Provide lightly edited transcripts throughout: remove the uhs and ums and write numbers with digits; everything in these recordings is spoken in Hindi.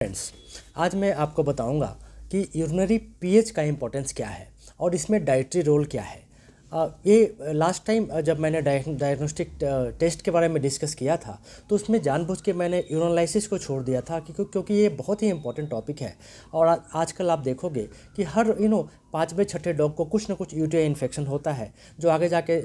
फ्रेंड्स, आज मैं आपको बताऊंगा कि यूरिनरी पीएच का इम्पोर्टेंस क्या है और इसमें डाइटरी रोल क्या है। ये लास्ट टाइम जब मैंने डायग्नोस्टिक टेस्ट के बारे में डिस्कस किया था तो उसमें जानबूझ के मैंने यूरोनालिसिस को छोड़ दिया था क्योंकि ये बहुत ही इंपॉर्टेंट टॉपिक है। और आजकल आप देखोगे कि हर पाँचवें छठे डॉग को कुछ ना कुछ यूटीआई इन्फेक्शन होता है जो आगे जाके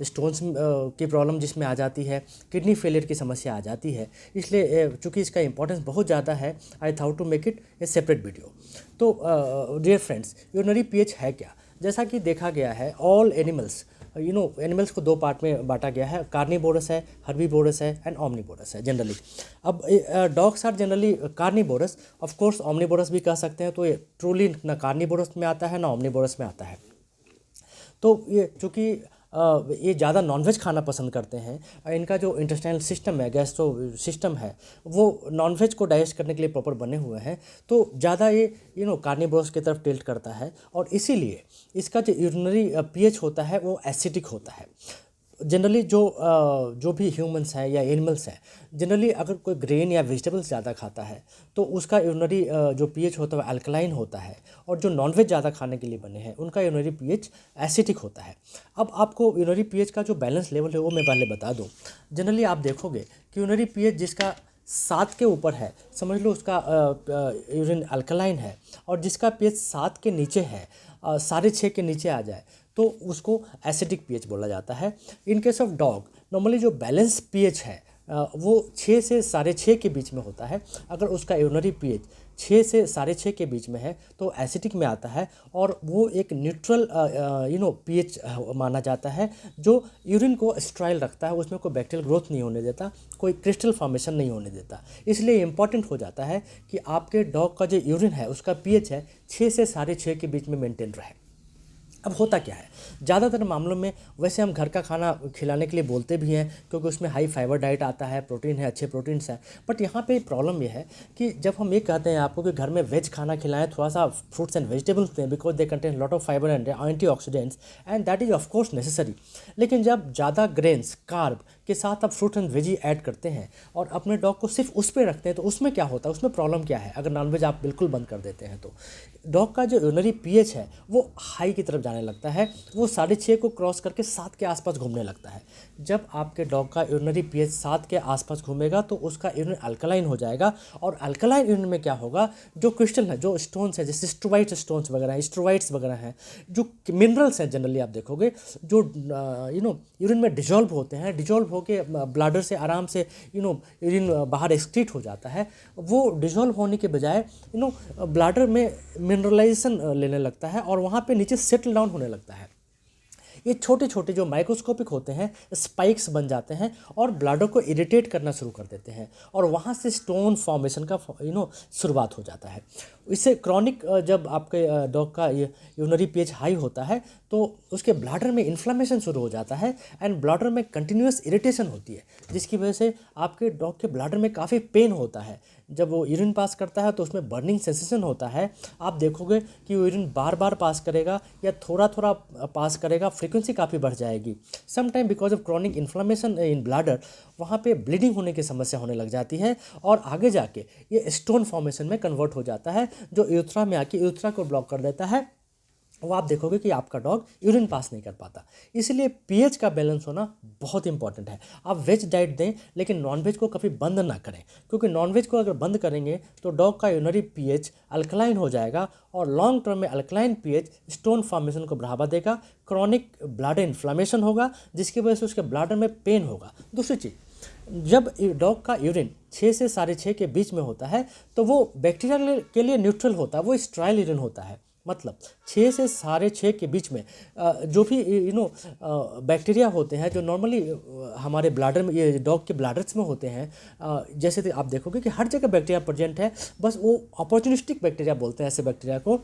स्टोन्स की प्रॉब्लम जिसमें आ जाती है, किडनी फेलियर की समस्या आ जाती है। इसलिए चूँकि इसका इंपॉर्टेंस बहुत ज़्यादा है, I thought to make it a separate video. तो डियर फ्रेंड्स, यूरिनरी पीएच है क्या? जैसा कि देखा गया है, ऑल एनिमल्स एनिमल्स को दो पार्ट में बांटा गया है। कार्निवोरस है, हर्बीवोरस है एंड ओमनिवोरस है जनरली। अब dogs are generally carnivorous, of course omnivorous भी कह सकते हैं। तो ये ट्रूली ना कार्निवोरस में आता है ना ओमनिवोरस में आता है। तो ये चूँकि ये ज़्यादा नॉनवेज खाना पसंद करते हैं, इनका जो इंटेस्टाइनल सिस्टम है, गैस्ट्रो सिस्टम है, वो नॉनवेज को डाइजेस्ट करने के लिए प्रॉपर बने हुए हैं। तो ज़्यादा ये कार्निवोरस की तरफ टिल्ट करता है और इसीलिए इसका जो यूरिनरी पीएच होता है वो एसिडिक होता है। जनरली जो भी ह्यूमंस हैं या एनिमल्स हैं, जनरली अगर कोई ग्रेन या वेजिटेबल्स ज़्यादा खाता है तो उसका यूरिनरी जो पीएच होता है वो अल्कलाइन होता है। और जो नॉनवेज ज़्यादा खाने के लिए बने हैं उनका यूरिनरी पीएच एसिडिक होता है। अब आपको यूरिनरी पीएच का जो बैलेंस लेवल है वो मैं पहले बता दूं। जनरली आप देखोगे कि यूरिनरी पीएच जिसका 7 के ऊपर है, समझ लो उसका यूरिन अल्कलाइन है। और जिसका पीएच 7 के नीचे है, 6.5 के नीचे आ जाए तो उसको एसिडिक पीएच बोला जाता है। In case of dog normally जो बैलेंस पीएच है वो 6 से 6.5 के बीच में होता है। अगर उसका यूरिनरी पीएच 6 से 6.5 के बीच में है तो एसिडिक में आता है। और वो एक न्यूट्रल पीएच माना जाता है जो यूरिन को स्ट्राइल रखता है, उसमें कोई बैक्टीरियल ग्रोथ नहीं होने देता, कोई क्रिस्टल फॉर्मेशन नहीं होने देता। इसलिए इंपॉर्टेंट हो जाता है कि आपके डॉग का जो यूरिन है उसका पीएच है 6 से 6.5 के बीच में मेंटेन रहे। अब होता क्या है, ज़्यादातर मामलों में वैसे हम घर का खाना खिलाने के लिए बोलते भी हैं क्योंकि उसमें हाई फाइबर डाइट आता है, प्रोटीन है, अच्छे प्रोटीन्स हैं। बट यहाँ पे प्रॉब्लम ये है कि जब हम ये कहते हैं आपको कि घर में वेज खाना खिलाएं, थोड़ा सा फ्रूट्स एंड वेजिटेबल्स दें because they contain lot of fibre and antioxidants and that is of course necessary. लेकिन जब ज़्यादा ग्रेन्स कार्ब के साथ आप फ्रूट एंड वेजी ऐड करते हैं और अपने डॉग को सिर्फ उस पर रखते हैं तो उसमें क्या होता है, उसमें प्रॉब्लम क्या है? अगर नॉनवेज आप बिल्कुल बंद कर देते हैं तो डॉग का जो यूरिनरी पीएच है वो हाई की तरफ जाने लगता है। वो 6.5 को क्रॉस करके 7 के आसपास घूमने लगता है। जब आपके डॉग का यूरिनरी पीएच 7 के आसपास घूमेगा तो उसका यूरिन अल्कलाइन हो जाएगा। और अल्कलाइन यूरिन में क्या होगा, जो क्रिस्टल है, जो स्टोन्स है, जैसे स्ट्रोवाइट स्टोन्स वगैरह हैं, स्ट्रोवाइट्स वगैरह हैं, जो मिनरल्स हैं, जनरली आप देखोगे जो यूरिन में डिजॉल्व होते हैं, डिजॉल्व होके ब्लाडर से आराम से यूरिन बाहर एक्सक्रीट हो जाता है। वो डिजॉल्व होने के बजाय ब्लाडर में मिनरलाइजेशन लेने लगता है और वहाँ पे नीचे सेटल डाउन होने लगता है। ये छोटे छोटे जो माइक्रोस्कोपिक होते हैं स्पाइक्स बन जाते हैं और ब्लाडर को इरिटेट करना शुरू कर देते हैं और वहाँ से स्टोन फॉर्मेशन का शुरुआत हो जाता है। इससे क्रॉनिक जब आपके डॉग का यूरिनरी पीएच हाई होता है तो उसके ब्लाडर में इन्फ्लामेशन शुरू हो जाता है एंड ब्लाडर में कंटिन्यूस इरिटेशन होती है, जिसकी वजह से आपके डॉग के ब्लाडर में काफ़ी पेन होता है। जब वो यूरिन पास करता है तो उसमें बर्निंग सेंसेशन होता है। आप देखोगे कि यूरिन बार बार पास करेगा या थोड़ा थोड़ा पास करेगा, फ्रीक्वेंसी काफ़ी बढ़ जाएगी। Some time because of chronic inflammation in bladder वहाँ पे ब्लीडिंग होने की समस्या होने लग जाती है और आगे जाके ये स्टोन फॉर्मेशन में कन्वर्ट हो जाता है जो यूथ्रा में आके यूथ्रा को ब्लॉक कर देता है। वो आप देखोगे कि आपका डॉग यूरिन पास नहीं कर पाता। इसलिए पीएच का बैलेंस होना बहुत इंपॉर्टेंट है। आप वेज डाइट दें लेकिन नॉनवेज को कभी बंद ना करें, क्योंकि नॉनवेज को अगर बंद करेंगे तो डॉग का यूरिनरी पीएच अल्कलाइन हो जाएगा और लॉन्ग टर्म में अल्कलाइन पीएच स्टोन फॉर्मेशन को बढ़ावा देगा, क्रॉनिक ब्लाडर इन्फ्लामेशन होगा जिसकी वजह से उसके ब्लाडर में पेन होगा। दूसरी चीज़, जब डॉग का यूरिन 6 से 6.5 के बीच में होता है तो वो बैक्टीरिया के लिए न्यूट्रल होता है, वो स्ट्राइल यूरिन होता है। मतलब 6 से 6.5 के बीच में जो भी बैक्टीरिया होते हैं जो नॉर्मली हमारे ब्लाडर में, ये डॉग के ब्लाडर्स में होते हैं, जैसे आप देखोगे कि हर जगह बैक्टीरिया प्रेजेंट है, बस वो अपॉर्चुनिस्टिक बैक्टीरिया बोलते हैं ऐसे बैक्टीरिया को,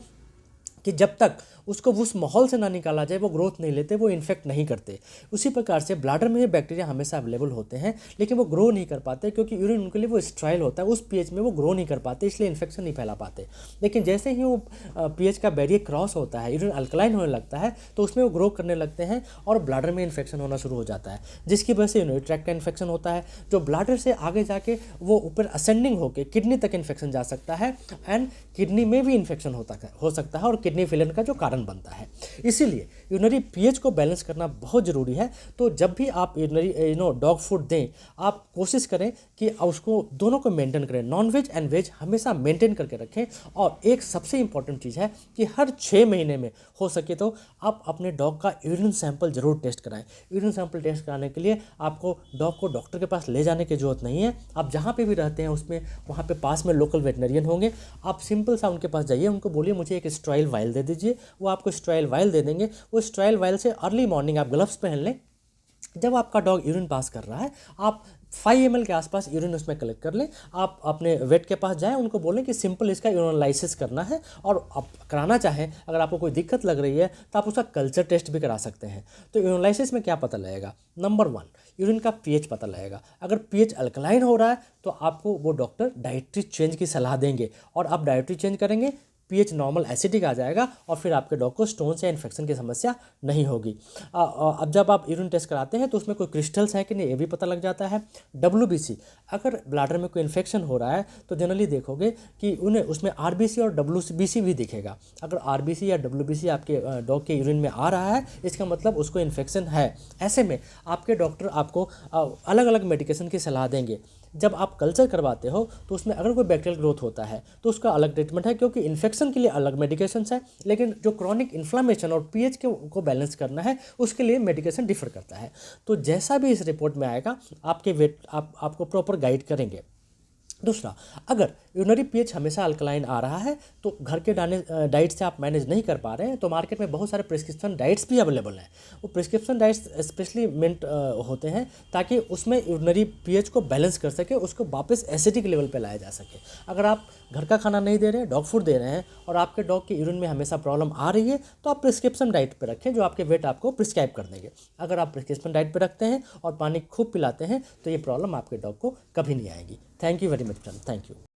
कि जब तक उसको उस माहौल से ना निकाला जाए वो ग्रोथ नहीं लेते, वो इन्फेक्ट नहीं करते। उसी प्रकार से ब्लाडर में बैक्टीरिया हमेशा अवेलेबल होते हैं, लेकिन वो ग्रो नहीं कर पाते क्योंकि यूरिन उनके लिए वो स्ट्राइल होता है, उस पीएच में वो ग्रो नहीं कर पाते, इसलिए इन्फेक्शन नहीं फैला पाते। लेकिन जैसे ही वो पीएच का बैरियर क्रॉस होता है, यूरिन अल्कलाइन होने लगता है, तो उसमें वो ग्रो करने लगते हैं और ब्लाडर में इन्फेक्शन होना शुरू हो जाता है, जिसकी वजह से यूरिनरी ट्रैक्ट का इन्फेक्शन होता है, जो ब्लाडर से आगे जाके वो ऊपर असेंडिंग होकर किडनी तक इन्फेक्शन जा सकता है, एंड किडनी में भी इन्फेक्शन हो सकता है और किडनी फेलियर का जो कारण बनता है। इसीलिए यूरिनरी पीएच को बैलेंस करना बहुत ज़रूरी है। तो जब भी आप यूरिनरी डॉग फूड दें, आप कोशिश करें कि उसको दोनों को मेंटेन करें, नॉन वेज एंड वेज हमेशा मेंटेन करके रखें। और एक सबसे इंपॉर्टेंट चीज़ है कि हर 6 महीने में हो सके तो आप अपने डॉग का यूरिन सैंपल जरूर टेस्ट कराएं। यूरिन सैंपल टेस्ट कराने के लिए आपको डॉग को डॉक्टर के पास ले जाने की जरूरत नहीं है। आप जहाँ पे भी रहते हैं उसमें वहाँ पे पास में लोकल वेटनरियन होंगे, आप सिंपल सा उनके पास जाइए, उनको बोलिए मुझे एक स्टेराइल वायल दे दीजिए, वो आपको स्टेराइल वायल दे देंगे। वो स्टेराइल वायल से अर्ली मॉर्निंग आप ग्लव्स पहन लें, जब आपका डॉग यूरिन पास कर रहा है आप 5 ml के आसपास यूरिन उसमें कलेक्ट कर लें। आप अपने वेट के पास जाएं, उनको बोलें कि सिंपल इसका यूरिनालाइसिस करना है, और आप कराना चाहें, अगर आपको कोई दिक्कत लग रही है तो आप उसका कल्चर टेस्ट भी करा सकते हैं। तो यूरिनालाइसिस में क्या पता लगेगा? नंबर 1, यूरिन का पीएच पता लगेगा। अगर पीएच अल्कलाइन हो रहा है तो आपको वो डॉक्टर डाइटरी चेंज की सलाह देंगे, और आप डाइटरी चेंज करेंगे, पीएच नॉर्मल एसिडिक आ जाएगा, और फिर आपके डॉग को स्टोन्स या इन्फेक्शन की समस्या नहीं होगी। अब जब आप यूरिन टेस्ट कराते हैं तो उसमें कोई क्रिस्टल्स है कि नहीं ये भी पता लग जाता है। डब्ल्यूबीसी, अगर ब्लैडर में कोई इन्फेक्शन हो रहा है तो जनरली देखोगे कि उन्हें उसमें आरबीसी और डब्ल्यूबीसी भी दिखेगा। अगर आरबीसी या डब्ल्यूबीसी आपके डॉग के यूरिन में आ रहा है, इसका मतलब उसको इन्फेक्शन है। ऐसे में आपके डॉक्टर आपको अलग अलग मेडिकेशन की सलाह देंगे। जब आप कल्चर करवाते हो तो उसमें अगर कोई बैक्टीरियल ग्रोथ होता है तो उसका अलग ट्रीटमेंट है, क्योंकि इन्फेक्शन के लिए अलग मेडिकेशंस है, लेकिन जो क्रॉनिक इन्फ्लामेशन और पीएच को बैलेंस करना है उसके लिए मेडिकेशन डिफर करता है। तो जैसा भी इस रिपोर्ट में आएगा आपके वेट आपको प्रॉपर गाइड करेंगे। दूसरा, अगर यूरिनरी पीएच हमेशा अल्कलाइन आ रहा है तो घर के डाइट से आप मैनेज नहीं कर पा रहे हैं, तो मार्केट में बहुत सारे प्रिस्क्रिप्शन डाइट्स भी अवेलेबल हैं। वो प्रिस्क्रिप्शन डाइट्स स्पेशली मेंट होते हैं ताकि उसमें यूरिनरी पीएच को बैलेंस कर सके, उसको वापस एसिडिक लेवल पे लाया जा सके। अगर आप घर का खाना नहीं दे रहे हैं, डॉग फूड दे रहे हैं, और आपके डॉग के यूरिन में हमेशा प्रॉब्लम आ रही है, तो आप प्रिस्क्रिप्शन डाइट पर रखें जो आपके वेट आपको प्रिस्क्राइब कर देंगे। अगर आप प्रिस्क्रिप्शन डाइट पर रखते हैं और पानी खूब पिलाते हैं तो ये प्रॉब्लम आपके डॉग को कभी नहीं आएगी। Thank you very much friend, thank you.